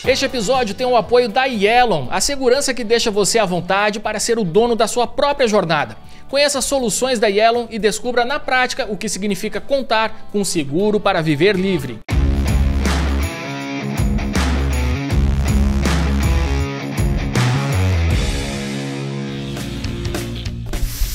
Este episódio tem o apoio da Yellow, a segurança que deixa você à vontade para ser o dono da sua própria jornada. Conheça as soluções da Yellow e descubra na prática o que significa contar com seguro para viver livre.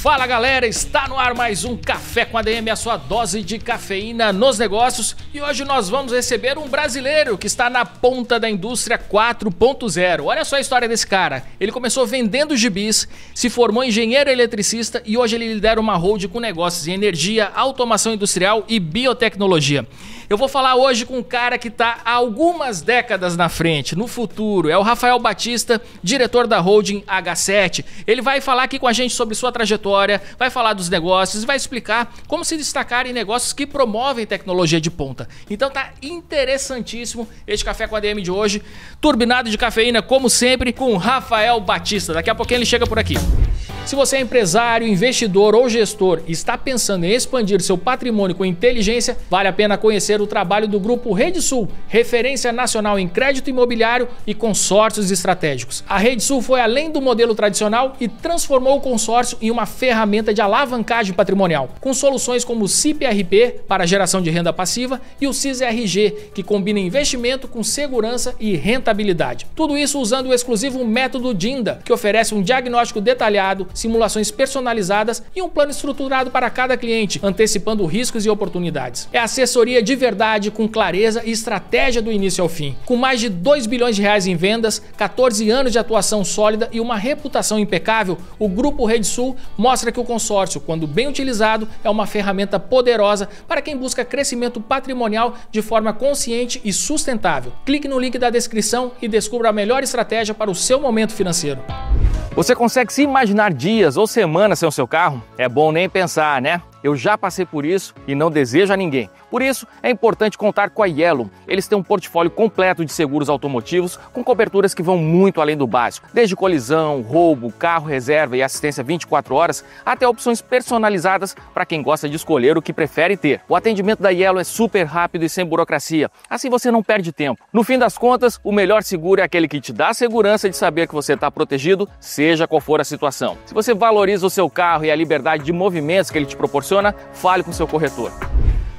Fala galera, está no ar mais um Café com ADM, a sua dose de cafeína nos negócios, e hoje nós vamos receber um brasileiro que está na ponta da indústria 4.0. Olha só a história desse cara. Ele começou vendendo gibis, se formou engenheiro eletricista e hoje ele lidera uma holding com negócios em energia, automação industrial e biotecnologia. Eu vou falar hoje com um cara que está há algumas décadas na frente, no futuro. É o Rafael Batista, diretor da holding H7. Ele vai falar aqui com a gente sobre sua trajetória, vai falar dos negócios e vai explicar como se destacar em negócios que promovem tecnologia de ponta. Então tá interessantíssimo este Café com ADM de hoje, turbinado de cafeína como sempre, com o Rafael Batista. Daqui a pouquinho ele chega por aqui. Se você é empresário, investidor ou gestor e está pensando em expandir seu patrimônio com inteligência, vale a pena conhecer o trabalho do Grupo RedeSul, referência nacional em crédito imobiliário e consórcios estratégicos. A RedeSul foi além do modelo tradicional e transformou o consórcio em uma ferramenta de alavancagem patrimonial, com soluções como o CIP-RP para geração de renda passiva e o CIS-RG, que combina investimento com segurança e rentabilidade. Tudo isso usando o exclusivo método DINDA, que oferece um diagnóstico detalhado, simulações personalizadas e um plano estruturado para cada cliente, antecipando riscos e oportunidades. É assessoria de verdade, com clareza e estratégia do início ao fim. Com mais de 2 bilhões de reais em vendas, 14 anos de atuação sólida e uma reputação impecável, o Grupo RedeSul mostra que o consórcio, quando bem utilizado, é uma ferramenta poderosa para quem busca crescimento patrimonial de forma consciente e sustentável. Clique no link da descrição e descubra a melhor estratégia para o seu momento financeiro. Você consegue se imaginar dias ou semanas sem o seu carro? É bom nem pensar, né? Eu já passei por isso e não desejo a ninguém. Por isso, é importante contar com a Yellow. Eles têm um portfólio completo de seguros automotivos com coberturas que vão muito além do básico. Desde colisão, roubo, carro reserva e assistência 24 horas, até opções personalizadas para quem gosta de escolher o que prefere ter. O atendimento da Yellow é super rápido e sem burocracia. Assim você não perde tempo. No fim das contas, o melhor seguro é aquele que te dá a segurança de saber que você está protegido, seja qual for a situação. Se você valoriza o seu carro e a liberdade de movimentos que ele te proporciona, fale com seu corretor.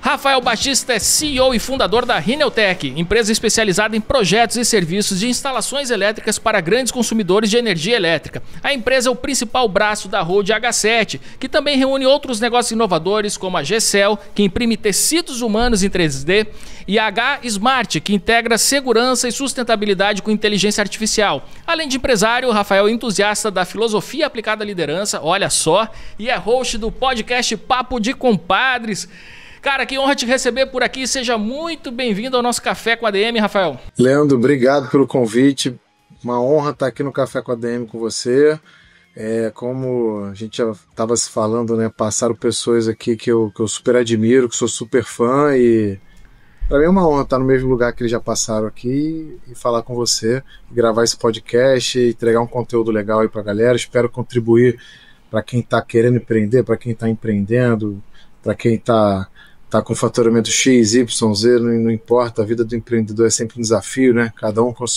Rafael Batista é CEO e fundador da Rineltec, empresa especializada em projetos e serviços de instalações elétricas para grandes consumidores de energia elétrica. A empresa é o principal braço da holding H7, que também reúne outros negócios inovadores como a G-Cell, que imprime tecidos humanos em 3D, e a H-Smart, que integra segurança e sustentabilidade com inteligência artificial. Além de empresário, Rafael é entusiasta da filosofia aplicada à liderança, olha só, e é host do podcast Papo de Compadres. Cara, que honra te receber por aqui. Seja muito bem-vindo ao nosso Café com ADM, Rafael. Leandro, obrigado pelo convite. Uma honra estar aqui no Café com ADM com você. Como a gente já estava se falando, né? Passaram pessoas aqui que eu super admiro, que sou super fã, e para mim é uma honra estar no mesmo lugar que eles já passaram aqui e falar com você, gravar esse podcast e entregar um conteúdo legal aí para a galera. Espero contribuir para quem está querendo empreender, para quem está empreendendo, para quem está com faturamento X, Y, Z, não importa, a vida do empreendedor é sempre um desafio, né? Cada um com as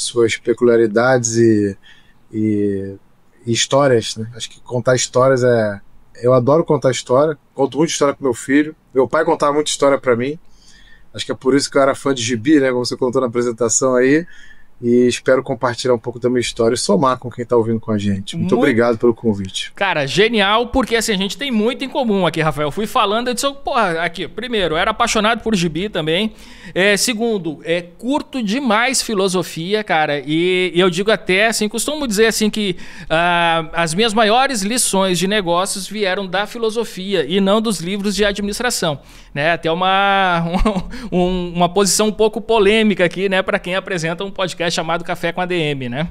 suas peculiaridades e histórias, né? Acho que contar histórias eu adoro contar história, conto muita história pro meu filho, meu pai contava muita história para mim, acho que é por isso que eu era fã de gibi, né? Como você contou na apresentação aí, e espero compartilhar um pouco da minha história e somar com quem está ouvindo com a gente. Muito obrigado pelo convite. Cara, genial, porque assim, a gente tem muito em comum aqui, Rafael. Fui falando, eu disse, porra, aqui, primeiro, eu era apaixonado por gibi também. Segundo, curto demais filosofia, cara, e eu digo até, assim, costumo dizer assim que as minhas maiores lições de negócios vieram da filosofia e não dos livros de administração, né? Até uma posição um pouco polêmica aqui, né, para quem apresenta um podcast chamado Café com ADM, né?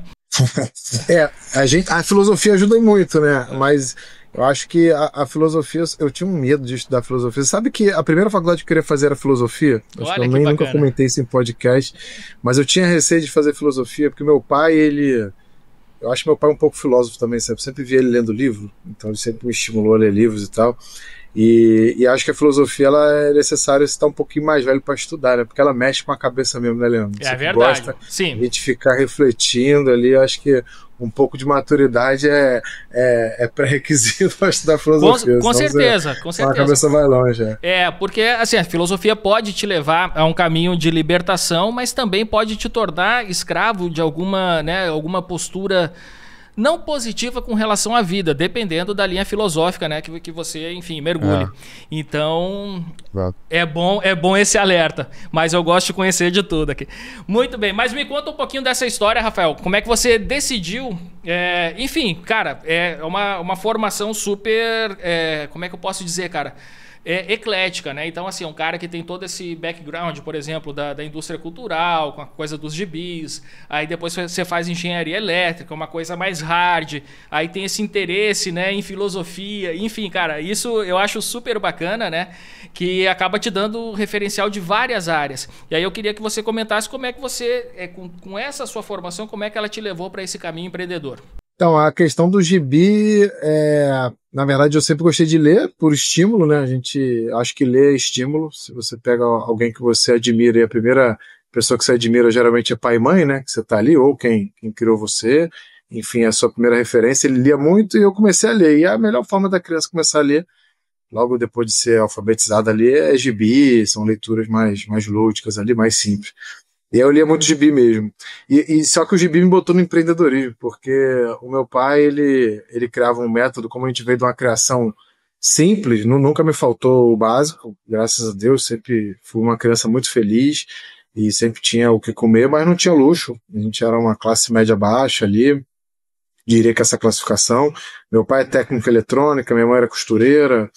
A filosofia ajuda muito, né? Mas eu acho que a filosofia, eu tinha um medo de estudar filosofia. Você sabe que a primeira faculdade que eu queria fazer era filosofia? Acho que eu nunca comentei isso em podcast, mas eu tinha receio de fazer filosofia, porque meu pai, eu acho meu pai um pouco filósofo também, sabe? Eu sempre vi ele lendo livro, então ele sempre me estimulou a ler livros e tal. E acho que a filosofia ela é necessária estar um pouquinho mais velho para estudar, né? Porque ela mexe com a cabeça mesmo, né, Leandro? É verdade. Gosta, sim. A gente ficar refletindo ali, eu acho que um pouco de maturidade é pré-requisito para estudar filosofia. Com certeza, com certeza. A cabeça vai longe. Porque assim, a filosofia pode te levar a um caminho de libertação, mas também pode te tornar escravo de alguma postura não positiva com relação à vida, dependendo da linha filosófica, né, que você, enfim, mergulhe. Então, é bom esse alerta, mas eu gosto de conhecer de tudo aqui. Muito bem, mas me conta um pouquinho dessa história, Rafael. Como é que você decidiu? Enfim, cara, é uma formação super... como é que eu posso dizer, cara? Eclética, né? Então, assim, é um cara que tem todo esse background, por exemplo, da indústria cultural, com a coisa dos gibis, aí depois você faz engenharia elétrica, uma coisa mais hard, aí tem esse interesse, né, em filosofia, enfim, cara, isso eu acho super bacana, né, que acaba te dando referencial de várias áreas. E aí eu queria que você comentasse como é que você, com essa sua formação, como é que ela te levou para esse caminho empreendedor. Então, a questão do gibi, na verdade, eu sempre gostei de ler por estímulo, né? A gente acho que ler é estímulo. Se você pega alguém que você admira e a primeira pessoa que você admira geralmente é pai e mãe, né? Que você tá ali, ou quem criou você. Enfim, é a sua primeira referência. Ele lia muito e eu comecei a ler. E a melhor forma da criança começar a ler, logo depois de ser alfabetizada ali, é gibi, são leituras mais lúdicas ali, mais simples. E aí eu lia muito gibi mesmo. E só que o gibi me botou no empreendedorismo, porque o meu pai, ele criava um método, como a gente veio de uma criação simples, nunca me faltou o básico, graças a Deus, sempre fui uma criança muito feliz e sempre tinha o que comer, mas não tinha luxo. A gente era uma classe média baixa ali, diria que essa classificação. Meu pai é técnico em eletrônica, minha mãe era costureira.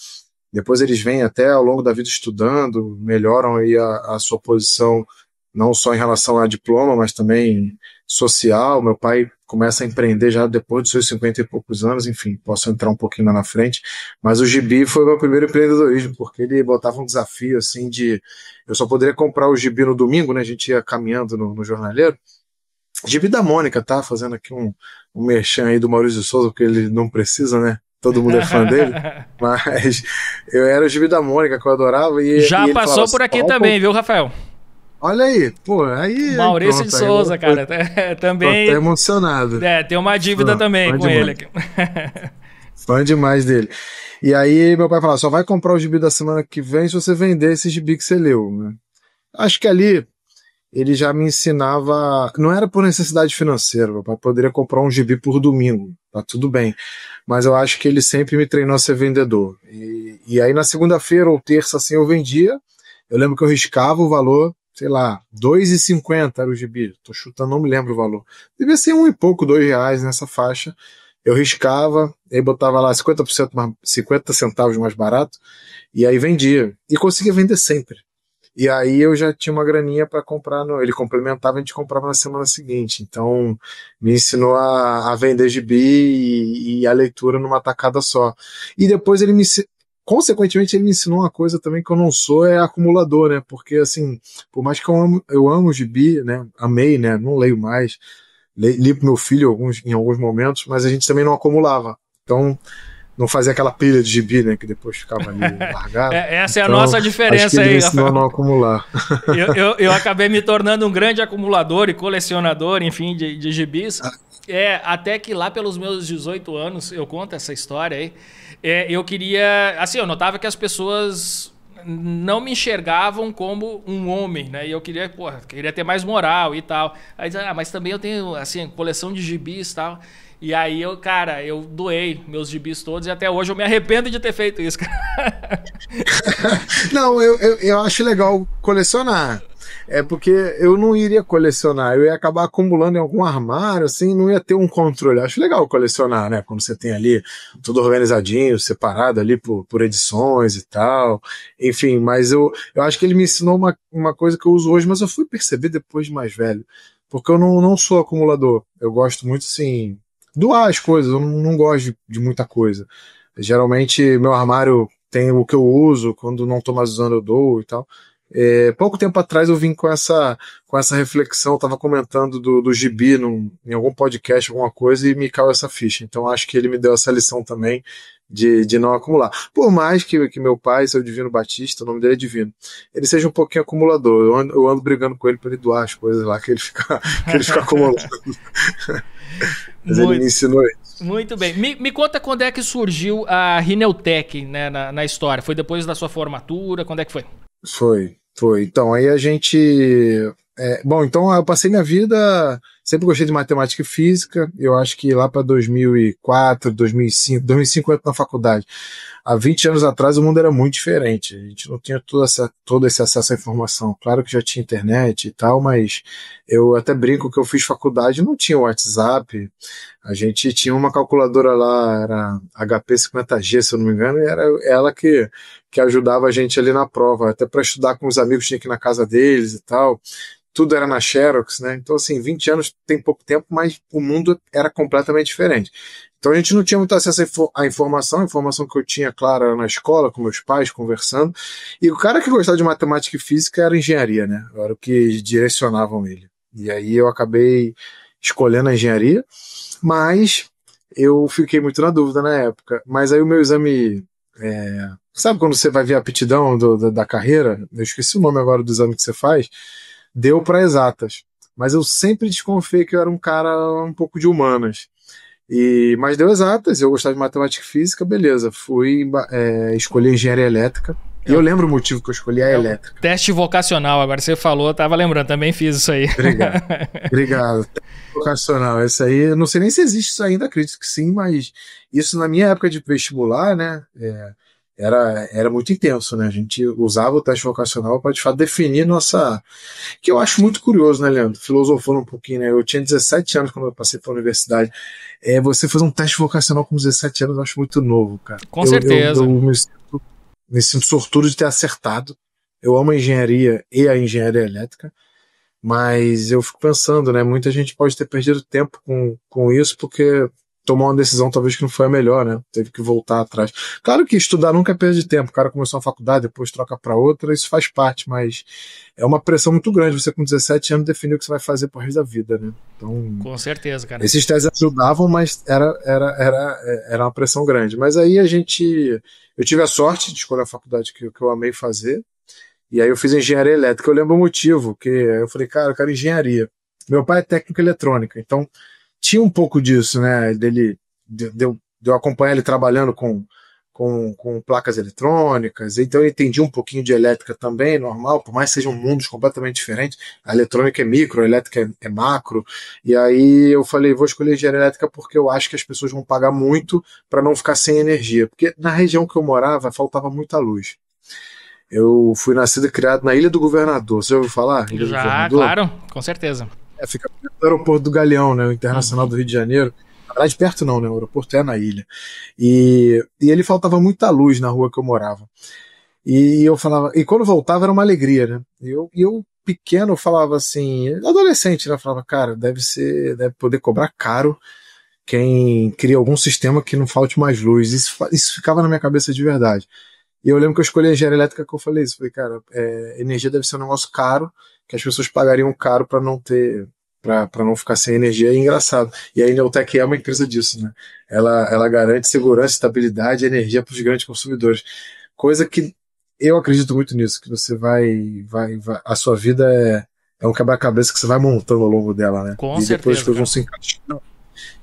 Depois eles vêm até ao longo da vida estudando, melhoram aí a sua posição, não só em relação a diploma, mas também social. Meu pai começa a empreender já depois dos seus 50 e poucos anos, enfim, posso entrar um pouquinho lá na frente, mas o gibi foi o meu primeiro empreendedorismo, porque ele botava um desafio, assim, eu só poderia comprar o gibi no domingo, né, a gente ia caminhando no jornaleiro, gibi da Mônica, tá, fazendo aqui um merchan aí do Maurício de Souza, porque ele não precisa, né, todo mundo é fã dele, mas eu era o gibi da Mônica, que eu adorava, e já ele passou por aqui também, viu, Rafael? Olha aí, pô, aí... Maurício de Souza, cara, também... Tô até emocionado. Tem uma dívida também com ele aqui. Fã demais dele. E aí meu pai falava, só vai comprar o gibi da semana que vem se você vender esse gibi que você leu, né? Acho que ali ele já me ensinava, não era por necessidade financeira, meu pai poderia comprar um gibi por domingo, tá tudo bem. Mas eu acho que ele sempre me treinou a ser vendedor. E aí na segunda-feira ou terça, assim, eu vendia, eu lembro que eu riscava o valor, sei lá, R$2,50 era o gibi, tô chutando, não me lembro o valor. Devia ser um e pouco, R$2 nessa faixa. Eu riscava, aí botava lá 50% mais, 50 centavos mais barato, e aí vendia. E conseguia vender sempre. E aí eu já tinha uma graninha para comprar, ele complementava, a gente comprava na semana seguinte. Então me ensinou a vender gibi e a leitura numa tacada só. E depois consequentemente ele me ensinou uma coisa também que eu não sou, é acumulador, né? Porque assim, por mais que eu amo gibi, né? Amei, né? Não leio mais. Li pro meu filho em alguns momentos, mas a gente também não acumulava. Então, não fazia aquela pilha de gibi, né? Que depois ficava ali largado. Essa é a nossa diferença acho que ele aí, me ensinou a não acumular. Eu acabei me tornando um grande acumulador e colecionador, enfim, de gibis. Até que lá pelos meus 18 anos, eu conto essa história aí, eu queria... Assim, eu notava que as pessoas não me enxergavam como um homem, né? E eu queria ter mais moral e tal. Aí mas também eu tenho, assim, coleção de gibis e tal. E aí eu doei meus gibis todos e até hoje eu me arrependo de ter feito isso, cara. Não, eu acho legal colecionar. É porque eu não iria colecionar, eu ia acabar acumulando em algum armário, assim, não ia ter um controle. Eu acho legal colecionar, né? Quando você tem ali tudo organizadinho, separado ali por edições e tal. Enfim, mas eu acho que ele me ensinou uma coisa que eu uso hoje, mas eu fui perceber depois de mais velho. Porque eu não sou acumulador. Eu gosto muito, assim, doar as coisas, eu não gosto de muita coisa. Geralmente, meu armário tem o que eu uso, quando não tô mais usando eu dou e tal. Pouco tempo atrás eu vim com essa reflexão, estava comentando do Gibi em algum podcast, alguma coisa, e me caiu essa ficha. Então acho que ele me deu essa lição também de não acumular. Por mais que meu pai, seu Divino Batista, o nome dele é Divino, ele seja um pouquinho acumulador. Eu ando brigando com ele para ele doar as coisas lá que ele fica acumulando. Mas ele me ensinou isso. Muito bem. Me conta quando é que surgiu a Rineutec, né, na história. Foi depois da sua formatura? Quando é que foi? Foi. Então, aí a gente... bom, então eu passei minha vida... Sempre gostei de matemática e física. Eu acho que lá para 2004, 2005 eu entro na faculdade. Há 20 anos atrás o mundo era muito diferente. A gente não tinha todo esse acesso à informação. Claro que já tinha internet e tal, mas eu até brinco que eu fiz faculdade e não tinha WhatsApp. A gente tinha uma calculadora lá, era HP 50G, se eu não me engano, e era ela que ajudava a gente ali na prova. Até para estudar com os amigos tinha que ir na casa deles e tal. Tudo era na Xerox, né? Então, assim, 20 anos tem pouco tempo, mas o mundo era completamente diferente. Então, a gente não tinha muito acesso à informação. A informação que eu tinha, claro, era na escola, com meus pais, conversando. E o cara que gostava de matemática e física era engenharia, né? Era o que direcionavam ele. E aí eu acabei escolhendo a engenharia, mas eu fiquei muito na dúvida na época. Mas aí o meu exame... sabe quando você vai ver a aptidão da carreira? Eu esqueci o nome agora do exame que você faz. Deu para exatas, mas eu sempre desconfiei que eu era um cara um pouco de humanas, mas deu exatas, eu gostava de matemática e física, beleza, fui escolher engenharia elétrica, e eu lembro o motivo que eu escolhi a elétrica. Teste vocacional, agora você falou, eu tava lembrando, também fiz isso aí. Obrigado. Teste vocacional, esse aí, eu não sei nem se existe isso ainda, acredito que sim, mas isso na minha época de vestibular, né, era muito intenso, né? A gente usava o teste vocacional para, de fato, definir nossa... Que eu acho muito curioso, né, Leandro? Filosofando um pouquinho, né? Eu tinha 17 anos quando eu passei pela universidade. Você fazer um teste vocacional com 17 anos eu acho muito novo, cara. Com certeza. Eu me sinto sortudo de ter acertado. Eu amo a engenharia e a engenharia elétrica, mas eu fico pensando, né? Muita gente pode ter perdido tempo com isso porque... tomou uma decisão talvez que não foi a melhor, né? Teve que voltar atrás. Claro que estudar nunca é perda de tempo. O cara começou a faculdade, depois troca para outra, isso faz parte, mas é uma pressão muito grande você com 17 anos definir o que você vai fazer pro resto da vida, né? Então, com certeza, cara. Esses testes ajudavam, mas era uma pressão grande. Mas aí eu tive a sorte de escolher a faculdade que eu amei fazer, e aí eu fiz engenharia elétrica. Eu lembro o motivo, que eu falei, cara, eu quero engenharia. Meu pai é técnico em eletrônica, então tinha um pouco disso, né, de eu acompanhar ele trabalhando com placas eletrônicas, então eu entendi um pouquinho de elétrica também, normal, por mais que sejam mundos completamente diferentes. A eletrônica é micro, a elétrica é macro, e aí eu falei, vou escolher engenharia elétrica porque eu acho que as pessoas vão pagar muito para não ficar sem energia, porque na região que eu morava faltava muita luz. Eu fui nascido e criado na Ilha do Governador, você já ouviu falar? Ilha do Governador? Claro, com certeza. Fica perto do aeroporto do Galeão, né, o Internacional do Rio de Janeiro. Na verdade, perto não, né, o aeroporto é na ilha. E ele faltava muita luz na rua que eu morava. E eu falava, e quando voltava era uma alegria, né? E eu pequeno, falava assim, adolescente, né, falava, cara, deve poder cobrar caro quem cria algum sistema que não falte mais luz. Isso ficava na minha cabeça de verdade. E eu lembro que eu escolhi a engenharia elétrica que eu falei isso. Falei, cara, energia deve ser um negócio caro, que as pessoas pagariam caro para não ter, para não ficar sem energia. É engraçado. E a Rineutec é uma empresa disso, né? Ela garante segurança, estabilidade e energia para os grandes consumidores. Coisa que eu acredito muito nisso, que você vai a sua vida é um quebra-cabeça que você vai montando ao longo dela, né? Com e certeza, depois as coisas vão se encaixando.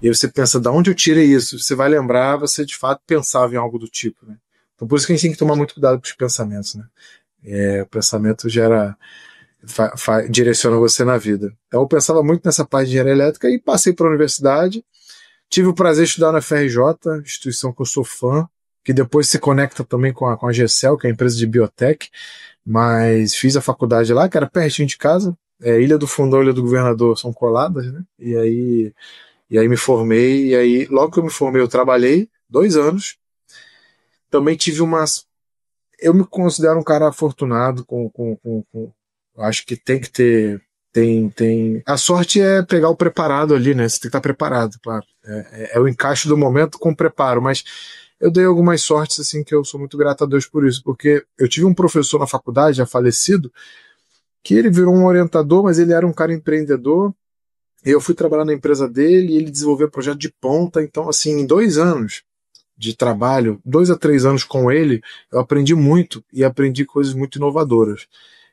E aí você pensa, da onde eu tirei isso? Você vai lembrar, você de fato pensava em algo do tipo, né? Então por isso que a gente tem que tomar muito cuidado com os pensamentos, né? O pensamento direciona você na vida. Então eu pensava muito nessa parte de engenharia elétrica e passei para a universidade. Tive o prazer de estudar na FRJ, instituição que eu sou fã, que depois se conecta também com a GCL, que é a empresa de biotech, mas fiz a faculdade lá, que era pertinho de casa. Ilha do Fundão e Ilha do Governador são coladas, né? E aí me formei, e aí logo que eu me formei eu trabalhei 2 anos. Também tive eu me considero um cara afortunado acho que tem que ter a sorte é pegar o preparado ali, né? Você tem que estar preparado, claro. É o encaixe do momento com o preparo, mas eu dei algumas sortes, assim, que eu sou muito grato a Deus por isso, porque eu tive um professor na faculdade, já falecido, que ele virou um orientador, mas ele era um cara empreendedor. Eu fui trabalhar na empresa dele e ele desenvolveu projeto de ponta. Então, assim, em 2 anos de trabalho, 2 a 3 anos com ele, eu aprendi muito e aprendi coisas muito inovadoras.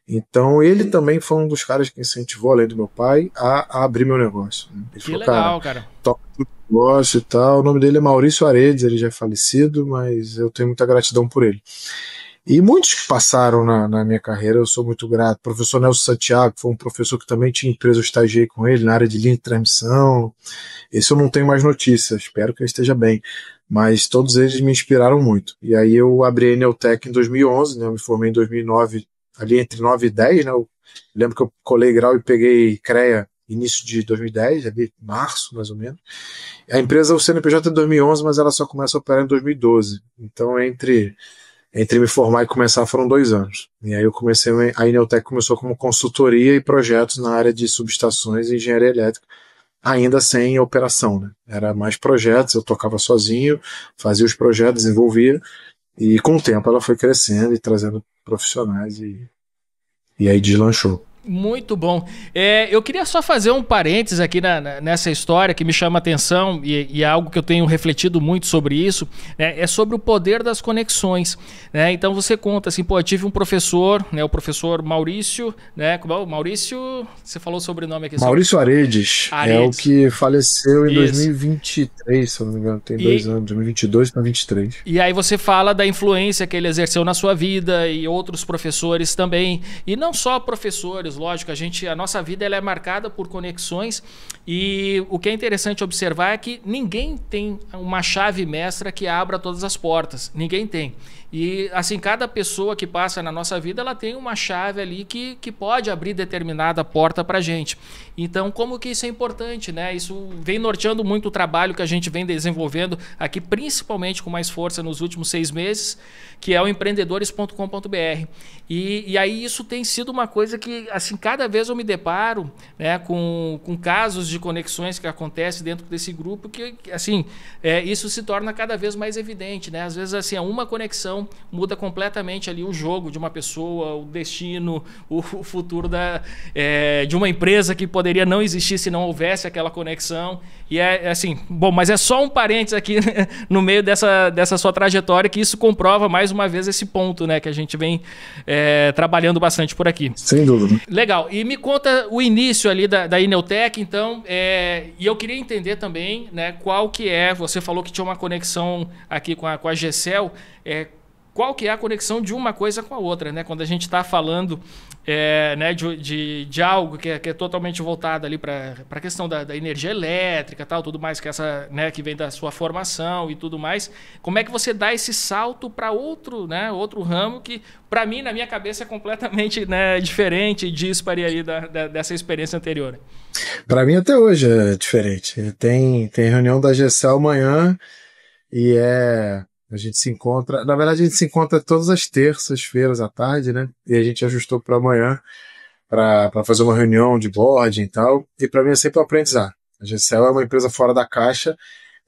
Então, ele também foi um dos caras que incentivou, além do meu pai, a abrir meu negócio. Ele Que falou, legal, cara. toca no negócio e tal. O nome dele é Maurício Aredes, ele já é falecido, mas eu tenho muita gratidão por ele. E muitos que passaram na minha carreira, eu sou muito grato. O professor Nelson Santiago foi um professor que também tinha empresa, eu estagiei com ele na área de linha de transmissão. Esse eu não tenho mais notícias, espero que ele esteja bem. Mas todos eles me inspiraram muito. E aí eu abri a Eneltec em 2011, né? Eu me formei em 2009, ali entre 9 e 10, né? Eu lembro que eu colei grau e peguei CREA início de 2010, ali março mais ou menos. A empresa, o CNPJ é de 2011, mas ela só começa a operar em 2012. Então entre me formar e começar foram 2 anos. E aí eu comecei, a Eneltec começou como consultoria e projetos na área de subestações e engenharia elétrica, ainda sem operação, né? Era mais projetos, eu tocava sozinho, fazia os projetos, desenvolvia, e com o tempo ela foi crescendo e trazendo profissionais e aí deslanchou. Muito bom. Eu queria só fazer um parênteses aqui nessa história que me chama a atenção e é algo que eu tenho refletido muito sobre isso, né? É sobre o poder das conexões, né? Então você conta assim, pô, eu tive um professor, né, o professor Maurício, né? Maurício, você falou o sobrenome aqui. Maurício Aredes, é o que faleceu em 2023, se eu não me engano, tem 2 anos, 2022 para 2023. E aí você fala da influência que ele exerceu na sua vida e outros professores também, e não só professores, lógico, a nossa vida ela é marcada por conexões e o que é interessante observar é que ninguém tem uma chave mestra que abra todas as portas, ninguém tem. E assim, cada pessoa que passa na nossa vida, ela tem uma chave ali que pode abrir determinada porta para a gente. Então, como que isso é importante, né? Isso vem norteando muito o trabalho que a gente vem desenvolvendo aqui, principalmente com mais força nos últimos 6 meses, que é o empreendedores.com.br. E aí isso tem sido uma coisa que, assim, cada vez eu me deparo, né, com casos de conexões que acontecem dentro desse grupo que, assim, isso se torna cada vez mais evidente, né? Às vezes, assim, uma conexão muda completamente ali o jogo de uma pessoa, o destino, o futuro de uma empresa que poderia não existir se não houvesse aquela conexão. E assim, bom, mas é só um parênteses aqui, né, no meio dessa sua trajetória, que isso comprova mais uma vez esse ponto, né, que a gente vem trabalhando bastante por aqui. Sem dúvida. Legal. E me conta o início ali da Eneltec, então, e eu queria entender também, né, qual que você falou que tinha uma conexão aqui com a Gecel, qual que é a conexão de uma coisa com a outra, né? Quando a gente está falando né, de algo que é totalmente voltado ali para a questão da energia elétrica, tal, tudo mais, né, que vem da sua formação e tudo mais, como é que você dá esse salto para outro ramo que, para mim, na minha cabeça, é completamente, né, diferente e dispare aí dessa experiência anterior? Para mim, até hoje é diferente. Tem reunião da Gecel amanhã e a gente se encontra, na verdade a gente se encontra todas as terças-feiras à tarde, né? E a gente ajustou para amanhã para fazer uma reunião de board e tal. E para mim é sempre um aprendizado. A Gecel é uma empresa fora da caixa.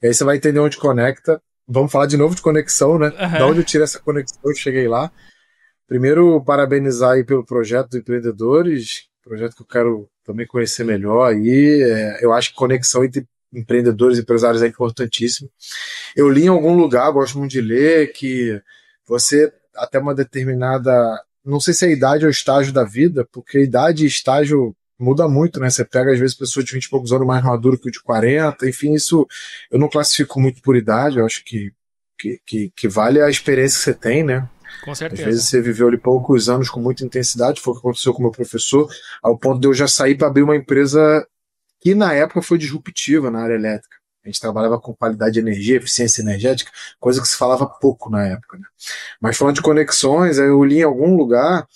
E aí você vai entender onde conecta. Vamos falar de novo de conexão, né? Da onde eu tirei essa conexão, eu cheguei lá. Primeiro, parabenizar aí pelo projeto do Empreendedores, projeto que eu quero também conhecer melhor. E eu acho que conexão entre empreendedores e empresários é importantíssimo. Eu li em algum lugar, gosto muito de ler, que você, até uma determinada, não sei se é a idade ou estágio da vida, porque a idade e estágio muda muito, né? Você pega, às vezes, pessoas de 20 e poucos anos mais maduro que o de 40, enfim, isso eu não classifico muito por idade, eu acho que vale a experiência que você tem, né? Com certeza. Às vezes você viveu ali poucos anos com muita intensidade, foi o que aconteceu com o meu professor, ao ponto de eu já sair para abrir uma empresa que na época foi disruptiva na área elétrica. A gente trabalhava com qualidade de energia, eficiência energética, coisa que se falava pouco na época, né? Mas falando de conexões, eu li em algum lugar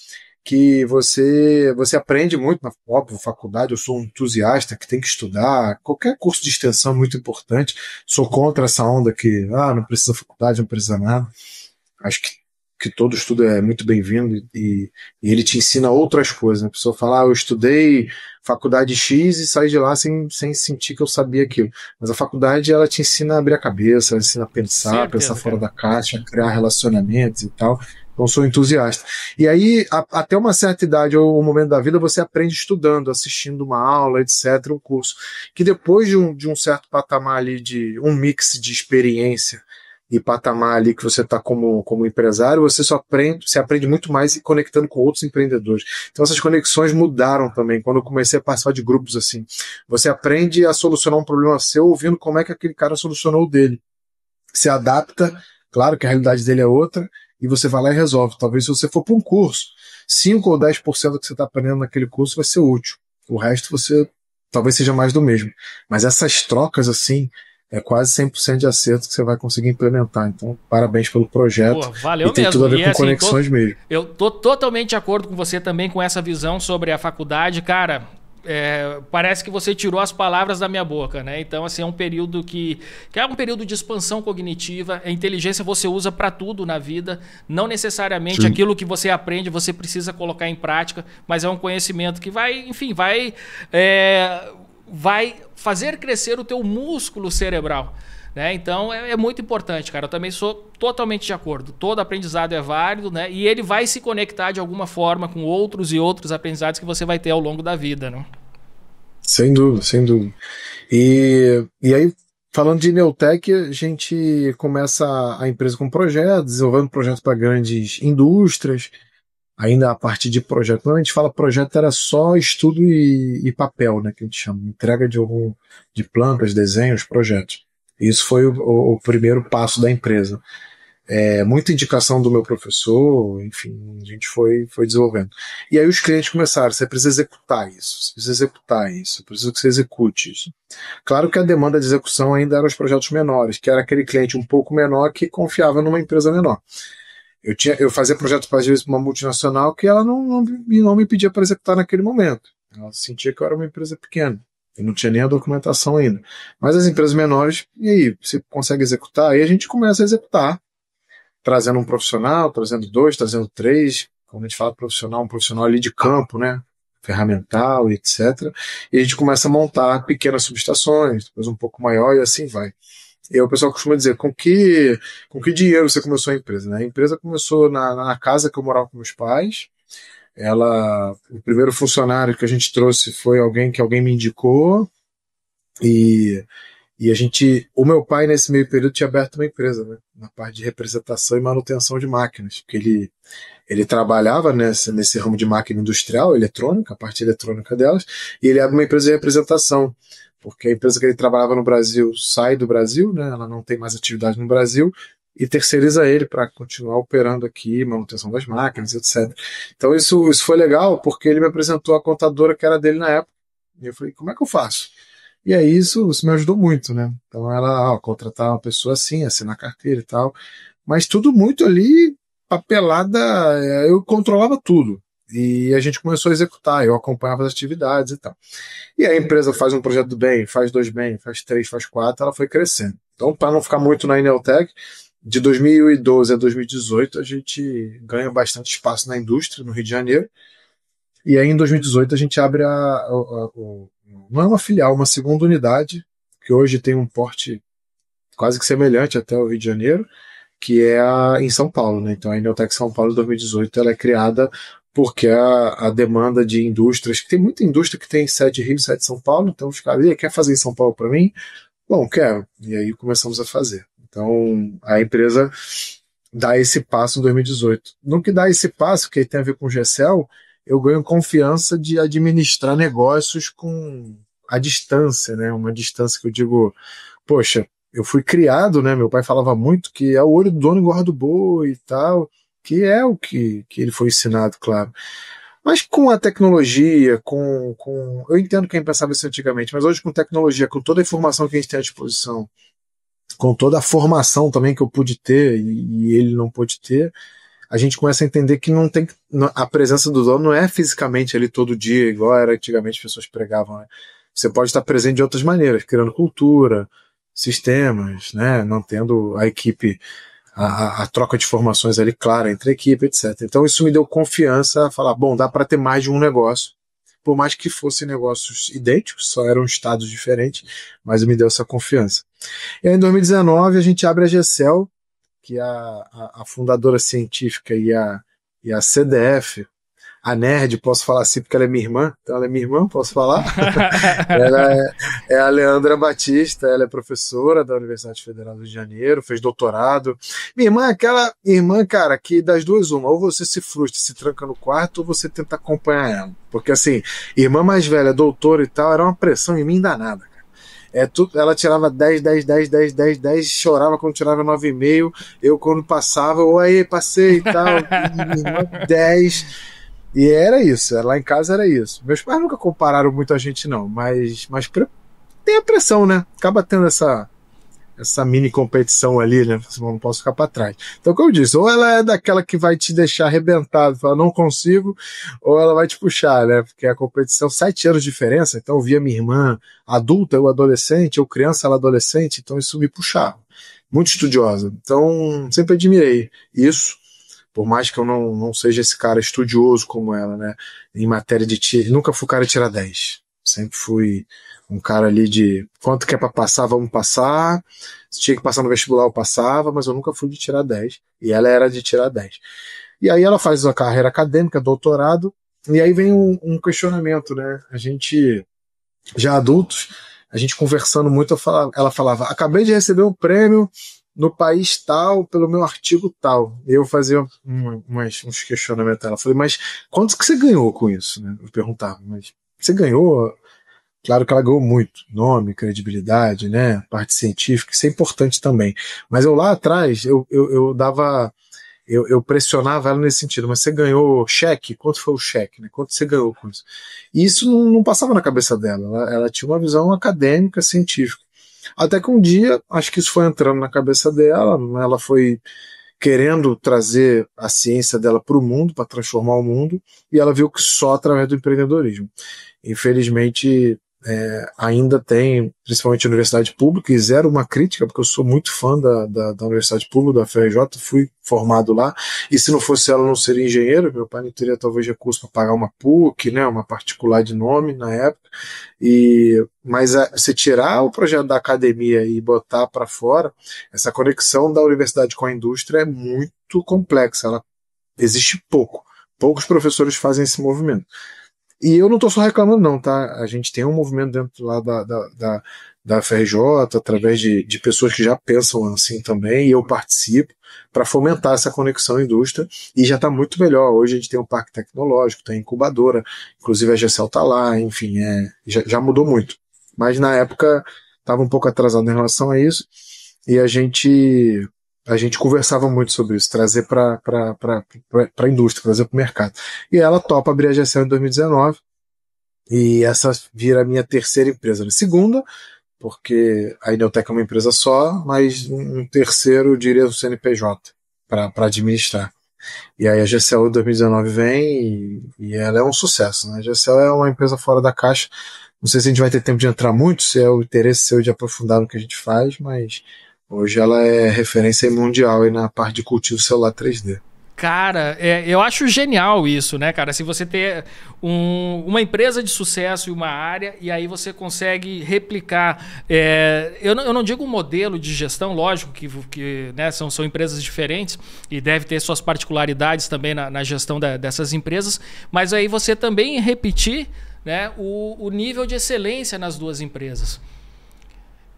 que você aprende muito, óbvio, faculdade, eu sou um entusiasta que tem que estudar, qualquer curso de extensão é muito importante, sou contra essa onda que não precisa faculdade, não precisa nada. Acho que que todo estudo é muito bem-vindo e ele te ensina outras coisas, né? A pessoa fala, eu estudei faculdade X e saí de lá sem sentir que eu sabia aquilo. Mas a faculdade, ela te ensina a abrir a cabeça, ela ensina a pensar, pensar fora da caixa, criar relacionamentos e tal. Então, sou entusiasta. E aí, até uma certa idade ou um momento da vida, você aprende estudando, assistindo uma aula, etc., um curso. Que depois de um certo patamar ali, de um mix de experiência e patamar ali que você está como empresário, você aprende muito mais se conectando com outros empreendedores. Então essas conexões mudaram também, quando eu comecei a participar de grupos assim. Você aprende a solucionar um problema seu ouvindo como é que aquele cara solucionou o dele. Se adapta, claro que a realidade dele é outra, e você vai lá e resolve. Talvez se você for para um curso, 5 ou 10% do que você está aprendendo naquele curso vai ser útil. O resto você talvez seja mais do mesmo. Mas essas trocas assim, é quase 100% de acerto que você vai conseguir implementar. Então, parabéns pelo projeto. Pô, valeu e tem mesmo. tudo a ver e, com assim, conexões mesmo. Eu tô totalmente de acordo com você também com essa visão sobre a faculdade. Cara, parece que você tirou as palavras da minha boca, né? Então, assim, é um período que é um período de expansão cognitiva. A inteligência você usa para tudo na vida. Não necessariamente aquilo que você aprende você precisa colocar em prática, mas é um conhecimento que vai fazer crescer o teu músculo cerebral, né? Então é muito importante, cara. Eu também sou totalmente de acordo. Todo aprendizado é válido, né? E ele vai se conectar de alguma forma com outros e outros aprendizados que você vai ter ao longo da vida, né? Sem dúvida, sem dúvida. E aí, falando de Neotech, a gente começa a empresa com projetos, desenvolvendo projetos para grandes indústrias. Ainda a partir de projeto. Quando a gente fala projeto, era só estudo e papel, né, que a gente chama. Entrega de plantas, desenhos, projetos. Isso foi o primeiro passo da empresa. Muita indicação do meu professor, enfim, a gente foi desenvolvendo. E aí os clientes começaram, você precisa executar isso, você precisa executar isso, precisa que você execute isso. Claro que a demanda de execução ainda era os projetos menores, que era aquele cliente um pouco menor que confiava numa empresa menor. Eu fazia projetos para uma multinacional que ela não me pedia para executar naquele momento. Ela sentia que eu era uma empresa pequena. E não tinha nem a documentação ainda. Mas as empresas menores, e aí, você consegue executar? Aí a gente começa a executar, trazendo um profissional, trazendo 2, trazendo 3. Quando a gente fala profissional, um profissional ali de campo, né? Ferramental, etc. E a gente começa a montar pequenas subestações, depois um pouco maior e assim vai. E aí o pessoal costuma dizer, com que dinheiro você começou a empresa? Né? A empresa começou na casa que eu morava com meus pais. O primeiro funcionário que a gente trouxe foi alguém que alguém me indicou. E o meu pai nesse meio período tinha aberto uma empresa, né? Na parte de representação e manutenção de máquinas, porque ele trabalhava nesse ramo de máquina industrial, eletrônica, a parte eletrônica delas, e ele abre uma empresa de representação. Porque a empresa que ele trabalhava no Brasil sai do Brasil, né? Ela não tem mais atividade no Brasil, e terceiriza ele para continuar operando aqui, manutenção das máquinas, etc. Então isso foi legal, porque ele me apresentou a contadora que era dele na época. E eu falei, como é que eu faço? E aí isso me ajudou muito, né? Então ela contratar uma pessoa assim, assinar carteira e tal. Mas tudo muito ali, papelada, eu controlava tudo. E a gente começou a executar, eu acompanhava as atividades e tal. E a empresa faz um projeto bem, faz 2 bem, faz 3, faz 4, ela foi crescendo. Então, para não ficar muito na Neotech, de 2012 a 2018 a gente ganha bastante espaço na indústria, no Rio de Janeiro. E aí em 2018 a gente abre não é uma filial, uma segunda unidade, que hoje tem um porte quase que semelhante até ao Rio de Janeiro, que é em São Paulo, né? Então a Neotech São Paulo 2018 ela é criada porque a demanda de indústrias, que tem muita indústria que tem sede Rio, sede São Paulo, então os caras, quer fazer em São Paulo para mim? Bom, quero. E aí começamos a fazer. Então a empresa dá esse passo em 2018. No que dá esse passo, que tem a ver com o GCL, eu ganho confiança de administrar negócios com a distância, né? Uma distância que eu digo, poxa, eu fui criado, né? Meu pai falava muito que é o olho do dono engorda o boi e tal, que é o que ele foi ensinado, claro. Mas com a tecnologia, eu entendo quem pensava isso antigamente, mas hoje com tecnologia, com toda a informação que a gente tem à disposição, com toda a formação também que eu pude ter e ele não pôde ter, a gente começa a entender que a presença do dono não é fisicamente ali todo dia, igual era antigamente as pessoas pregavam, né? Você pode estar presente de outras maneiras, criando cultura, sistemas, né? Mantendo a equipe a troca de informações ali clara entre a equipe, etc. Então isso me deu confiança a falar, bom, dá para ter mais de um negócio, por mais que fossem negócios idênticos, só eram estados diferentes, mas me deu essa confiança. E aí em 2019 a gente abre a GCL, que é a fundadora científica e a CDF, a nerd, posso falar assim porque ela é minha irmã, então ela é minha irmã, posso falar? Ela é a Leandra Batista, ela é professora da Universidade Federal do Rio de Janeiro, fez doutorado. Minha irmã é aquela irmã, cara, que das duas uma, ou você se frustra, se tranca no quarto, ou você tenta acompanhar ela. Porque assim, irmã mais velha, doutora e tal, era uma pressão em mim danada. Ela tirava 10, 10, 10, 10, 10, 10, chorava quando tirava 9,5, eu quando passava, aí, passei e tal, e 10, e era isso, lá em casa era isso. Meus pais nunca compararam muito a gente não, mas tem a pressão, né? Acaba tendo essa mini competição ali, né? Você não posso ficar para trás. Então, como eu disse, ou ela é daquela que vai te deixar arrebentado, falar não consigo, ou ela vai te puxar, né? Porque a competição, 7 anos de diferença, então eu via minha irmã adulta, eu adolescente, eu criança, ela adolescente, então isso me puxava. Muito estudiosa. Então, sempre admirei isso, por mais que eu não seja esse cara estudioso como ela, né? Em matéria de nunca fui cara de tirar 10. Sempre fui um cara ali de quanto que é para passar, vamos passar. Se tinha que passar no vestibular, eu passava, mas eu nunca fui de tirar 10. E ela era de tirar 10. E aí ela faz a carreira acadêmica, doutorado, e aí vem um questionamento, né? A gente, já adultos, a gente conversando muito, ela falava, acabei de receber um prêmio no país tal, pelo meu artigo tal. E eu fazia uns questionamentos. Ela falei, mas quanto que você ganhou com isso? Né? Eu perguntava, mas você ganhou? Claro que ela ganhou muito, nome, credibilidade, né, parte científica, isso é importante também. Mas eu lá atrás, eu pressionava ela nesse sentido, mas você ganhou cheque? Quanto foi o cheque? Né? Quanto você ganhou com isso? E isso não passava na cabeça dela, ela tinha uma visão acadêmica, científica. Até que um dia, acho que isso foi entrando na cabeça dela, ela foi querendo trazer a ciência dela para o mundo, para transformar o mundo, e ela viu que só através do empreendedorismo. Infelizmente, ainda tem, principalmente a universidade pública, e zero uma crítica, porque eu sou muito fã da universidade pública, da FRJ, fui formado lá, e se não fosse ela, eu não seria engenheiro, meu pai não teria talvez recurso para pagar uma PUC, né, uma particular de nome na época, mas se tirar o projeto da academia e botar para fora, essa conexão da universidade com a indústria é muito complexa, ela existe poucos professores fazem esse movimento. E eu não estou só reclamando não, tá? A gente tem um movimento dentro lá da FRJ, através de pessoas que já pensam assim também, e eu participo, para fomentar essa conexão à indústria, e já está muito melhor. Hoje a gente tem um parque tecnológico, tem incubadora, inclusive a GCL está lá, enfim, já mudou muito. Mas na época estava um pouco atrasado em relação a isso, e a gente conversava muito sobre isso, trazer para a indústria, trazer para o mercado. E ela topa abrir a GCL em 2019, e essa vira a minha terceira empresa. Segunda, porque a Ineltec é uma empresa só, mas um terceiro, eu diria, o CNPJ, para administrar. E aí a GCL em 2019 vem e ela é um sucesso. Né? A GCL é uma empresa fora da caixa. Não sei se a gente vai ter tempo de entrar muito, se é o interesse seu de aprofundar no que a gente faz, mas hoje ela é referência mundial aí na parte de cultivo celular 3D. Cara, eu acho genial isso, né, cara? Se você ter uma empresa de sucesso em uma área e aí você consegue replicar... eu não digo um modelo de gestão, lógico que né, são empresas diferentes e deve ter suas particularidades também na gestão dessas empresas, mas aí você também repetir, né, o nível de excelência nas duas empresas.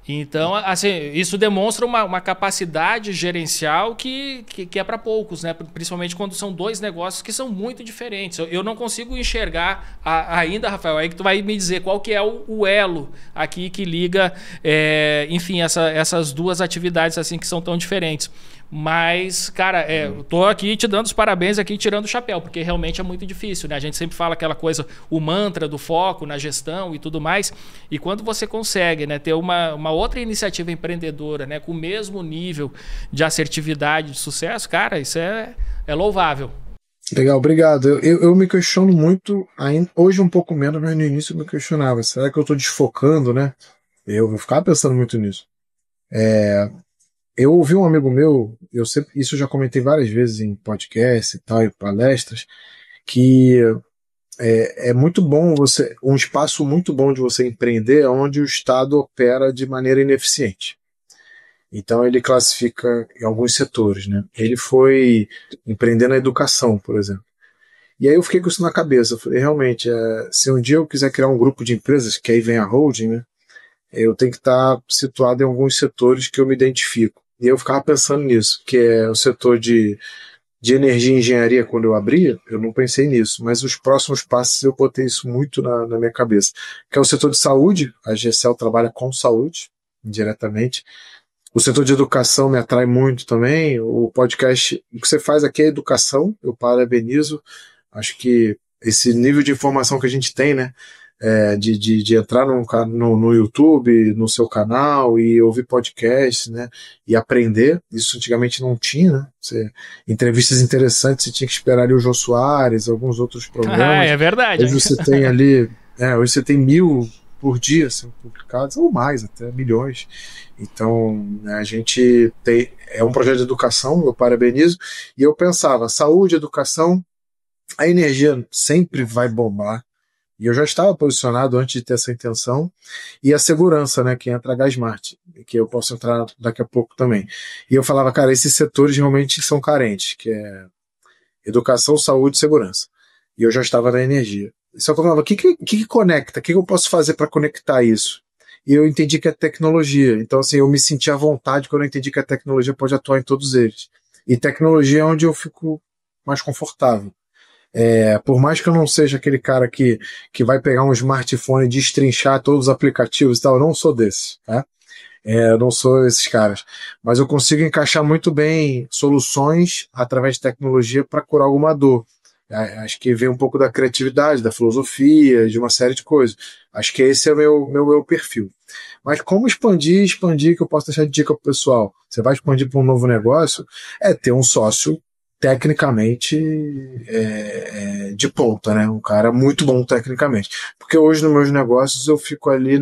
Então, assim, isso demonstra uma capacidade gerencial que é para poucos, né? Principalmente quando são dois negócios que são muito diferentes. Eu não consigo enxergar ainda, Rafael, aí que tu vai me dizer qual que é o elo aqui que liga, enfim, essas duas atividades assim que são tão diferentes. Mas, cara, eu tô aqui te dando os parabéns, aqui tirando o chapéu, porque realmente é muito difícil, né? A gente sempre fala aquela coisa, o mantra do foco na gestão e tudo mais, e quando você consegue, né, ter uma outra iniciativa empreendedora, né, com o mesmo nível de assertividade, de sucesso, cara, isso é louvável. Legal, obrigado. Eu me questiono muito, ainda, hoje um pouco menos, mas no início eu me questionava, será que eu tô desfocando, né? Eu ficava pensando muito nisso. Eu ouvi um amigo meu, isso eu já comentei várias vezes em podcast e tal, e palestras, que é muito bom um espaço muito bom de você empreender é onde o Estado opera de maneira ineficiente. Então ele classifica em alguns setores, né? Ele foi empreender na educação, por exemplo. E aí eu fiquei com isso na cabeça. Eu falei, realmente, se um dia eu quiser criar um grupo de empresas, que aí vem a holding, né? Eu tenho que estar situado em alguns setores que eu me identifico. E eu ficava pensando nisso, que é o setor de energia e engenharia. Quando eu abria, eu não pensei nisso, mas os próximos passos eu botei isso muito na minha cabeça, que é o setor de saúde. A GCL trabalha com saúde, diretamente. O setor de educação me atrai muito também. O podcast, o que você faz aqui é educação, eu parabenizo. Acho que esse nível de informação que a gente tem, né? De entrar no YouTube, no seu canal e ouvir podcast, né? E aprender. Isso antigamente não tinha, né? Entrevistas interessantes, você tinha que esperar ali o Jô Soares, alguns outros programas. É verdade. Hoje você tem ali, hoje você tem 1000 por dia sendo publicados, ou mais, até milhões. Então, a gente é um projeto de educação, eu parabenizo, e eu pensava, saúde, educação, a energia sempre vai bombar, e eu já estava posicionado antes de ter essa intenção, e a segurança, né, que entra a Gasmart, que eu posso entrar daqui a pouco também. E eu falava, cara, esses setores realmente são carentes, que é educação, saúde e segurança. E eu já estava na energia. Só que eu falava, o que conecta? O que eu posso fazer para conectar isso? E eu entendi que é tecnologia. Então, assim, eu me senti à vontade quando eu entendi que a tecnologia pode atuar em todos eles. E tecnologia é onde eu fico mais confortável. Por mais que eu não seja aquele cara que vai pegar um smartphone e destrinchar todos os aplicativos e tal, eu não sou desse, tá? Eu não sou esses caras. Mas eu consigo encaixar muito bem soluções através de tecnologia para curar alguma dor. Acho que vem um pouco da criatividade, da filosofia, de uma série de coisas. Acho que esse é o meu perfil. Mas como expandir, que eu posso deixar de dica pro pessoal? Você vai expandir para um novo negócio, ter um sócio tecnicamente de ponta, né? Um cara muito bom tecnicamente. Porque hoje nos meus negócios eu fico ali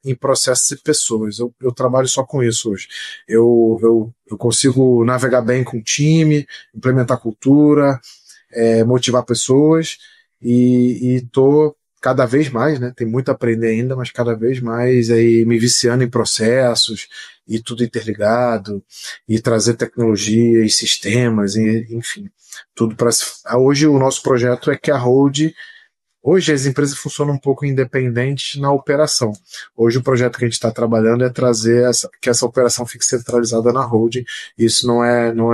em processos e pessoas. Eu trabalho só com isso hoje. Eu consigo navegar bem com o time, implementar cultura, motivar pessoas e tô cada vez mais, né? Tem muito a aprender ainda, mas cada vez mais aí me viciando em processos e tudo interligado e trazer tecnologia e sistemas e enfim, tudo para hoje o nosso projeto é que a Hold. Hoje as empresas funcionam um pouco independentes na operação. Hoje o projeto que a gente está trabalhando é trazer que essa operação fique centralizada na holding. Isso não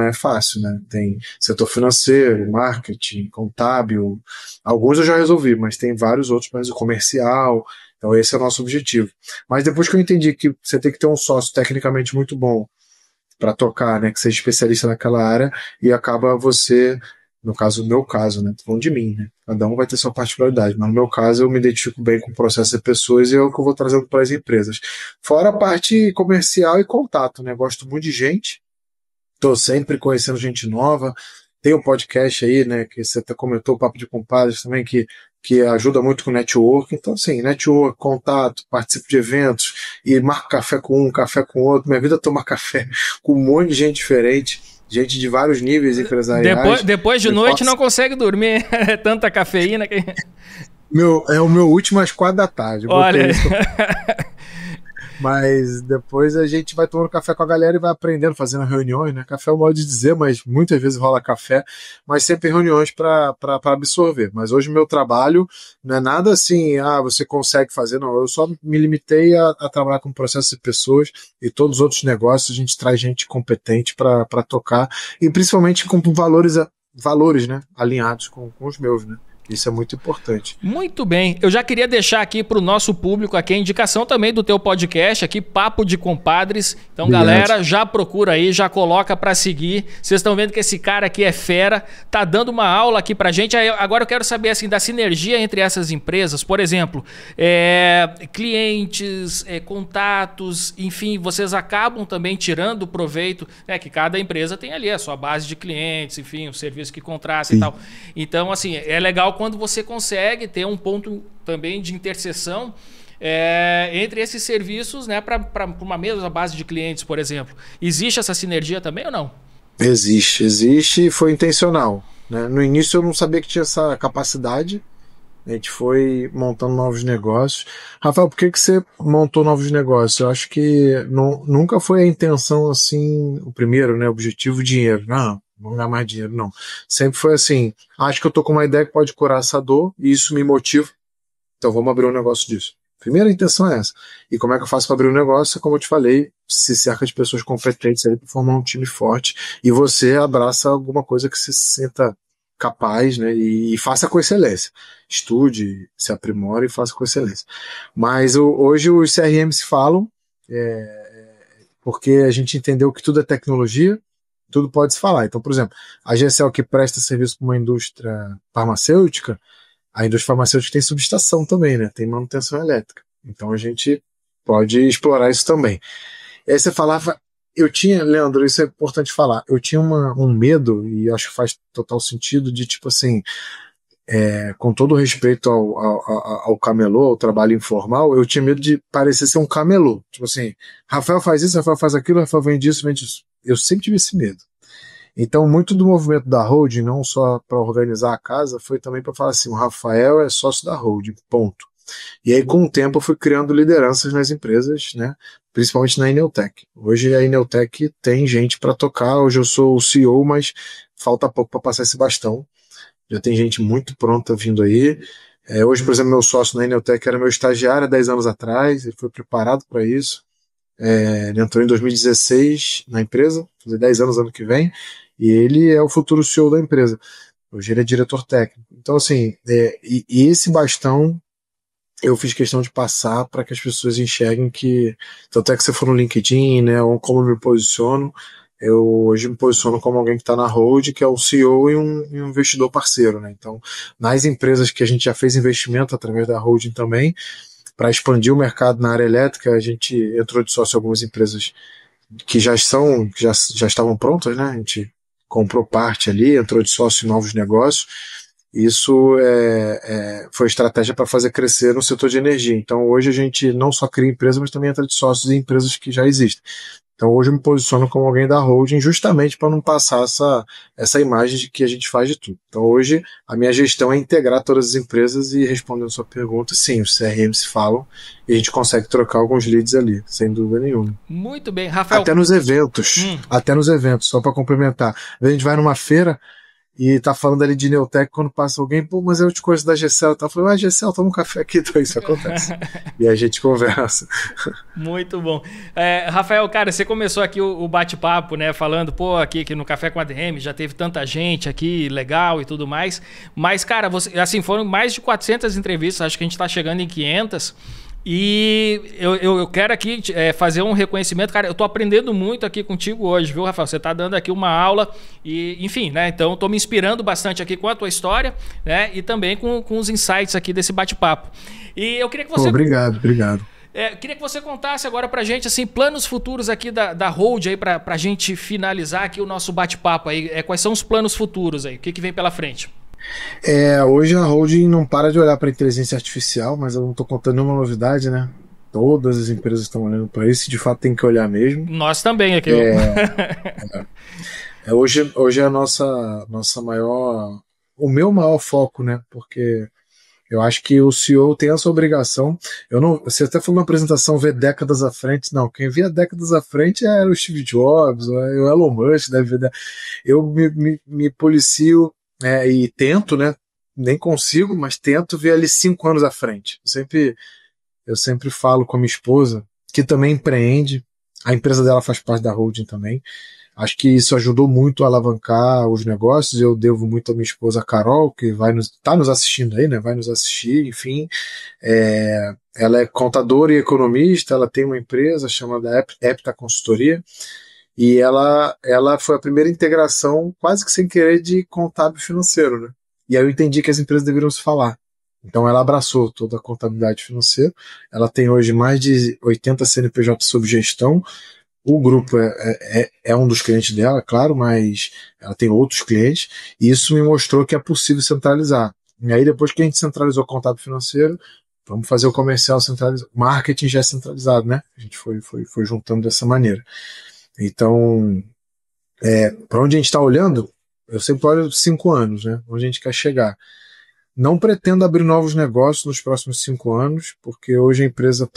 é fácil, né? Tem setor financeiro, marketing, contábil. Alguns eu já resolvi, mas tem vários outros, mas o comercial. Então esse é o nosso objetivo. Mas depois que eu entendi que você tem que ter um sócio tecnicamente muito bom para tocar, né? Que seja especialista naquela área e acaba você... No meu caso, né? Tô falando de mim, né? Cada um vai ter sua particularidade, mas no meu caso eu me identifico bem com o processo de pessoas e é o que eu vou trazendo para as empresas. Fora a parte comercial e contato, né? Gosto muito de gente, tô sempre conhecendo gente nova. Tem um podcast aí, né? Que você até comentou, o Papo de Compadres também, que ajuda muito com network. Então, assim, network, contato, participo de eventos e marco café com um, café com outro. Minha vida é tomar café com um monte de gente diferente. Gente de vários níveis empresariais. Depois de noite não consegue dormir. É tanta cafeína que... O meu último às 4 da tarde. Olha. Mas depois a gente vai tomando café com a galera e vai aprendendo, fazendo reuniões, né? Café é um modo de dizer, mas muitas vezes rola café, mas sempre reuniões para absorver. Mas hoje o meu trabalho não é nada assim, você consegue fazer, não. Eu só me limitei a trabalhar com processos de pessoas e todos os outros negócios a gente traz gente competente para tocar e principalmente com valores, né? Alinhados com os meus, né? Isso é muito importante. Muito bem. Eu já queria deixar aqui para o nosso público aqui a indicação também do teu podcast aqui, Papo de Compadres. Então, obrigado. Galera, já procura aí, já coloca para seguir. Vocês estão vendo que esse cara aqui é fera, tá dando uma aula aqui pra gente. Agora eu quero saber assim da sinergia entre essas empresas. Por exemplo, clientes, contatos, enfim, vocês acabam também tirando proveito, né? Que cada empresa tem ali a sua base de clientes, enfim, o serviço que contrata. Sim. E tal. Então, assim, é legal quando você consegue ter um ponto também de interseção entre esses serviços, né, para uma mesma base de clientes, por exemplo. Existe essa sinergia também ou não? Existe e foi intencional, né? No início eu não sabia que tinha essa capacidade. A gente foi montando novos negócios. Rafael, por que você montou novos negócios? Eu acho que nunca foi a intenção assim, o primeiro, né, objetivo, dinheiro. Não, vamos ganhar mais dinheiro, não. Sempre foi assim, acho que eu tô com uma ideia que pode curar essa dor e isso me motiva, então vamos abrir um negócio disso. Primeira intenção é essa. E como é que eu faço para abrir um negócio? Como eu te falei, se cerca de pessoas competentes aí para formar um time forte e você abraça alguma coisa que se sinta capaz, né, e faça com excelência. Estude, se aprimore e faça com excelência. Mas hoje os CRMs falam, porque a gente entendeu que tudo é tecnologia, tudo pode se falar. Então, por exemplo, a GCL que presta serviço para uma indústria farmacêutica, a indústria farmacêutica tem subestação também, né, tem manutenção elétrica. Então a gente pode explorar isso também. E aí você falava, Leandro, isso é importante falar, eu tinha um medo, e acho que faz total sentido, de tipo assim, com todo respeito ao camelô, ao trabalho informal, eu tinha medo de parecer ser um camelô. Tipo assim, Rafael faz isso, Rafael faz aquilo, Rafael vende isso, vende isso. Eu sempre tive esse medo. Então, muito do movimento da holding, não só para organizar a casa, foi também para falar assim, o Rafael é sócio da holding, ponto. E aí, com o tempo, eu fui criando lideranças nas empresas, né? Principalmente na Eneotech. Hoje a Eneotech tem gente para tocar, hoje eu sou o CEO, mas falta pouco para passar esse bastão. Já tem gente muito pronta vindo aí. Hoje, por exemplo, meu sócio na Eneotech era meu estagiário há 10 anos atrás, ele foi preparado para isso. Ele entrou em 2016 na empresa, fazer 10 anos ano que vem, e ele é o futuro CEO da empresa. Hoje ele é diretor técnico. Então, assim, e esse bastão eu fiz questão de passar para que as pessoas enxerguem que, tanto é que você for no LinkedIn, né, ou como eu me posiciono, eu hoje me posiciono como alguém que está na hold, que é o CEO e um investidor parceiro, né? Então, nas empresas que a gente já fez investimento através da holding também, para expandir o mercado na área elétrica, a gente entrou de sócio em algumas empresas que já estavam prontas, né? A gente comprou parte ali, entrou de sócio em novos negócios. Isso foi estratégia para fazer crescer no setor de energia. Então hoje a gente não só cria empresas, mas também entra de sócios em empresas que já existem. Então hoje eu me posiciono como alguém da holding justamente para não passar essa imagem de que a gente faz de tudo. Então hoje a minha gestão é integrar todas as empresas e respondendo a sua pergunta, sim, os CRMs se falam e a gente consegue trocar alguns leads ali, sem dúvida nenhuma. Muito bem, Rafael. Até nos eventos, só para complementar. A gente vai numa feira e tá falando ali de Neotech, quando passa alguém, pô, mas eu te conheço da GCL, tá? Eu falei, GCL, toma um café aqui, então isso acontece. E a gente conversa. Muito bom. Rafael, cara, você começou aqui o bate-papo, né, falando, pô, aqui no Café com a ADM já teve tanta gente aqui, legal e tudo mais, mas, cara, foram mais de 400 entrevistas, acho que a gente tá chegando em 500, e eu quero aqui fazer um reconhecimento, cara, eu tô aprendendo muito aqui contigo hoje, viu, Rafael? Você tá dando aqui uma aula e, enfim, né? Então, tô me inspirando bastante aqui com a tua história, né? E também com os insights aqui desse bate-papo. E eu queria que você... Obrigado. Queria que você contasse agora pra gente, assim, planos futuros aqui da Hold aí, pra gente finalizar aqui o nosso bate-papo aí. Quais são os planos futuros aí? O que vem pela frente? Hoje a holding não para de olhar para a inteligência artificial, mas eu não estou contando nenhuma novidade, né? Todas as empresas estão olhando para isso, de fato tem que olhar mesmo. Nós também aqui. Hoje é o meu maior foco, né? Porque eu acho que o CEO tem essa obrigação. Você até falou na apresentação ver décadas à frente. Não, quem via décadas à frente era o Steve Jobs, o Elon Musk, deve ver. Eu me policio. E tento, né? Nem consigo, mas tento ver ali 5 anos à frente. Eu sempre falo com a minha esposa, que também empreende. A empresa dela faz parte da holding também. Acho que isso ajudou muito a alavancar os negócios. Eu devo muito à minha esposa Carol, que tá nos assistindo aí, né? Vai nos assistir, enfim. Ela é contadora e economista, ela tem uma empresa chamada Epta Consultoria. E ela foi a primeira integração, quase que sem querer, de contábil financeiro, né? E aí eu entendi que as empresas deveriam se falar. Então ela abraçou toda a contabilidade financeira. Ela tem hoje mais de 80 CNPJ sob gestão. O grupo é um dos clientes dela, claro, mas ela tem outros clientes. E isso me mostrou que é possível centralizar. E aí depois que a gente centralizou o contábil financeiro, vamos fazer o comercial centralizado. O marketing já é centralizado, né? A gente foi juntando dessa maneira. Então, para onde a gente está olhando, eu sempre olho 5 anos, né? Onde a gente quer chegar. Não pretendo abrir novos negócios nos próximos 5 anos, porque hoje a empresa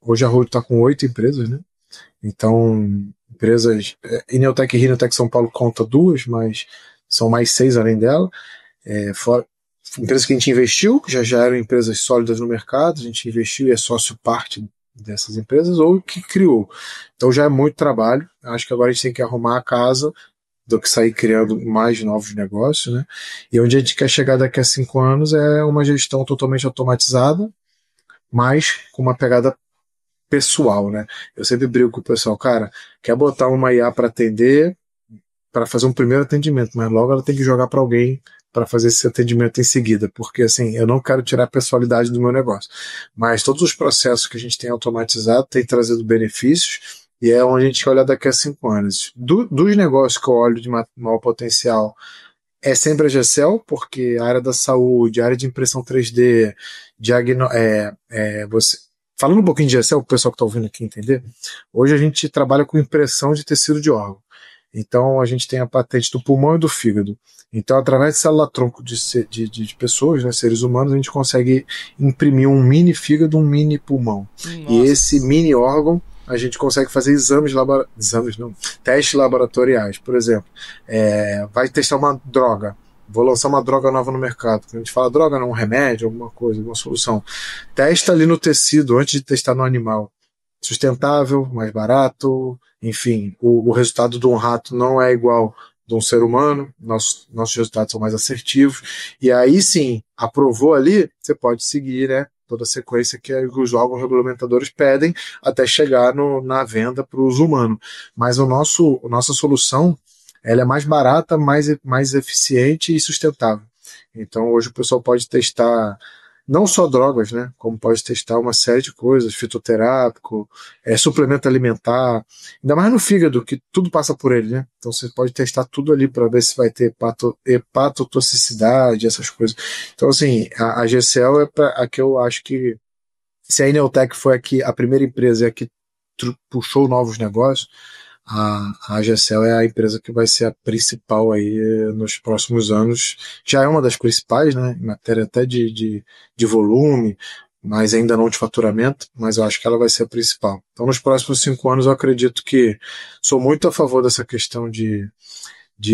hoje a Road está com 8 empresas, né? Então, empresas, Ineltec e Rineltec São Paulo conta 2, mas são mais 6 além dela. Fora, empresas que a gente investiu, que já eram empresas sólidas no mercado, a gente investiu e é sócio parte dessas empresas, ou que criou. Então já é muito trabalho. Acho que agora a gente tem que arrumar a casa do que sair criando mais novos negócios, né? E onde a gente quer chegar daqui a 5 anos é uma gestão totalmente automatizada, mas com uma pegada pessoal, né? Eu sempre brigo com o pessoal, cara, quer botar uma IA para atender, para fazer um primeiro atendimento, mas logo ela tem que jogar para alguém para fazer esse atendimento em seguida, porque assim, eu não quero tirar a pessoalidade do meu negócio, mas todos os processos que a gente tem automatizado têm trazido benefícios, e é onde a gente olha daqui a 5 anos. Dos negócios que eu olho de maior potencial, é sempre a GCL, porque a área da saúde, a área de impressão 3D, falando um pouquinho de GCL, o pessoal que está ouvindo aqui entender, hoje a gente trabalha com impressão de tecido de órgão. Então a gente tem a patente do pulmão e do fígado. Então, através de célula-tronco de pessoas, né, seres humanos, a gente consegue imprimir um mini fígado, um mini pulmão. Nossa. E esse mini órgão, a gente consegue fazer testes laboratoriais. Por exemplo, vai testar uma droga. Vou lançar uma droga nova no mercado. Quando a gente fala droga, não, um remédio, alguma coisa, alguma solução. Testa ali no tecido antes de testar no animal. Sustentável, mais barato, enfim, o resultado de um rato não é igual de um ser humano, nossos resultados são mais assertivos, e aí sim, aprovou ali, você pode seguir, né, toda a sequência que os órgãos regulamentadores pedem até chegar na venda para o uso humano. Mas nossa solução, ela é mais barata, mais eficiente e sustentável. Então hoje o pessoal pode testar não só drogas, né, como pode testar uma série de coisas, fitoterápico, suplemento alimentar, ainda mais no fígado, que tudo passa por ele, né? Então você pode testar tudo ali para ver se vai ter hepatotoxicidade, essas coisas. Então assim, a GCL a que eu acho que, se a Ineltec foi aqui a primeira empresa e a que puxou novos negócios, a GCL é a empresa que vai ser a principal aí nos próximos anos. Já é uma das principais, né, em matéria até de volume, mas ainda não de faturamento, mas eu acho que ela vai ser a principal. Então nos próximos 5 anos eu acredito que sou muito a favor dessa questão de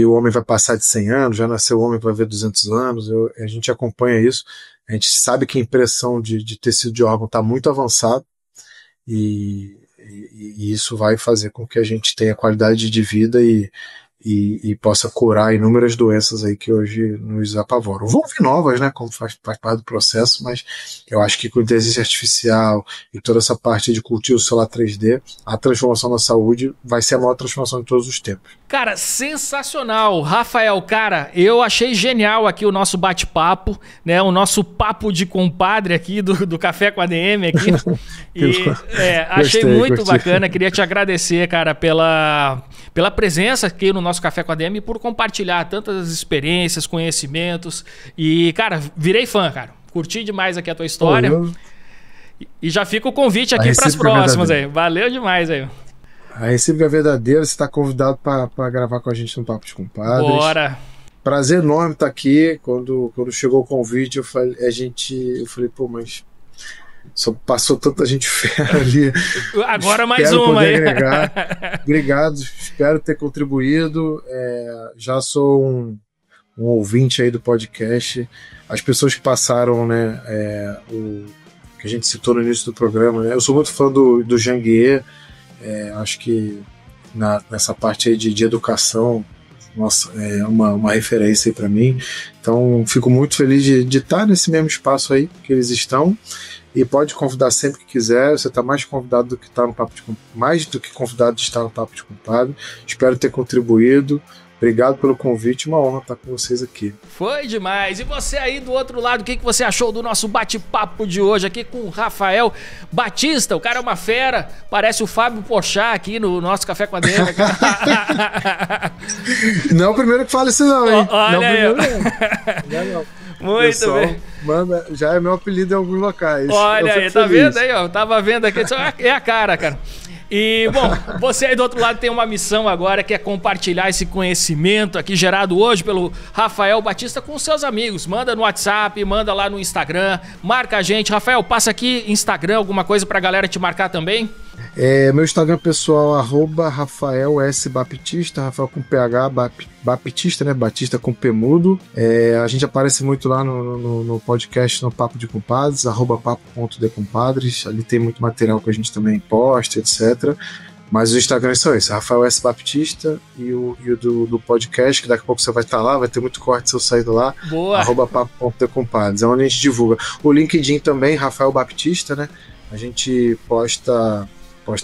o homem vai passar de 100 anos, já nasceu o homem vai ver 200 anos, a gente acompanha isso, a gente sabe que a impressão de tecido de órgão está muito avançada, e isso vai fazer com que a gente tenha qualidade de vida e possa curar inúmeras doenças aí que hoje nos apavoram. Vão vir novas, né, como faz parte do processo, mas eu acho que com inteligência artificial e toda essa parte de cultivo celular 3D, a transformação na saúde vai ser a maior transformação de todos os tempos. Cara, sensacional, Rafael, cara, eu achei genial aqui o nosso bate-papo, né, o nosso papo de compadre aqui do Café com a DM aqui, e achei muito bacana, queria te agradecer, cara, pela presença aqui no nosso Café com a DM e por compartilhar tantas experiências, conhecimentos, e, cara, virei fã, cara, curti demais aqui a tua história, e já fica o convite aqui para as próximas aí, valeu demais aí. A recíproca é verdadeira, você está convidado para gravar com a gente no Papo de Compadres. Bora! Prazer enorme estar aqui. Quando chegou o convite, eu falei, pô, mas só passou tanta gente fera ali. Agora mais uma aí. Obrigado, espero ter contribuído. Já sou um ouvinte aí do podcast. As pessoas que passaram, né, que a gente citou no início do programa, né, eu sou muito fã do Jean Guier. Acho que nessa parte aí de educação, nossa, é uma referência aí para mim. Então fico muito feliz de estar nesse mesmo espaço aí que eles estão, e pode convidar sempre que quiser. Você está mais convidado do que estar no Papo de mais do que convidado de estar no Papo de Compadre. Espero ter contribuído. Obrigado pelo convite, uma honra estar com vocês aqui. Foi demais. E você aí do outro lado, o que você achou do nosso bate-papo de hoje aqui com o Rafael Batista? O cara é uma fera, parece o Fábio Porchat aqui no nosso Café com a DM. Não é o primeiro que fala isso não, hein? Olha não, aí. Não. Muito bem. Manda, já é meu apelido em alguns locais. Olha aí, tá vendo aí, ó? Eu tava vendo aqui, é a cara. E, bom, você aí do outro lado tem uma missão agora, que é compartilhar esse conhecimento aqui gerado hoje pelo Rafael Batista com seus amigos. Manda no WhatsApp, manda lá no Instagram, marca a gente. Rafael, passa aqui Instagram, alguma coisa pra galera te marcar também? Meu Instagram pessoal, @Rafael S. Baptista, Rafael com PH, Baptista, né? Batista com P mudo. A gente aparece muito lá no podcast, no Papo de Compadres, @papo.decompadres. Ali tem muito material que a gente também posta, etc. Mas os Instagrams são esses, Rafael S. Baptista e o do podcast, que daqui a pouco você vai estar lá, vai ter muito corte se eu sair do lá. Boa! @papo.decompadres, é onde a gente divulga. O LinkedIn também, Rafael Baptista, né? A gente posta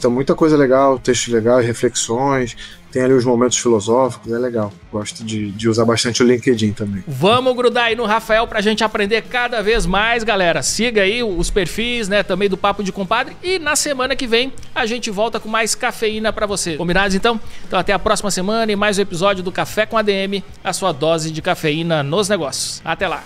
muita coisa legal, textos legais, reflexões, tem ali os momentos filosóficos, é legal. Gosto de usar bastante o LinkedIn também. Vamos grudar aí no Rafael pra gente aprender cada vez mais, galera. Siga aí os perfis, né, também do Papo de Compadre. E na semana que vem a gente volta com mais cafeína pra você. Combinados então? Então até a próxima semana e mais um episódio do Café com ADM, a sua dose de cafeína nos negócios. Até lá!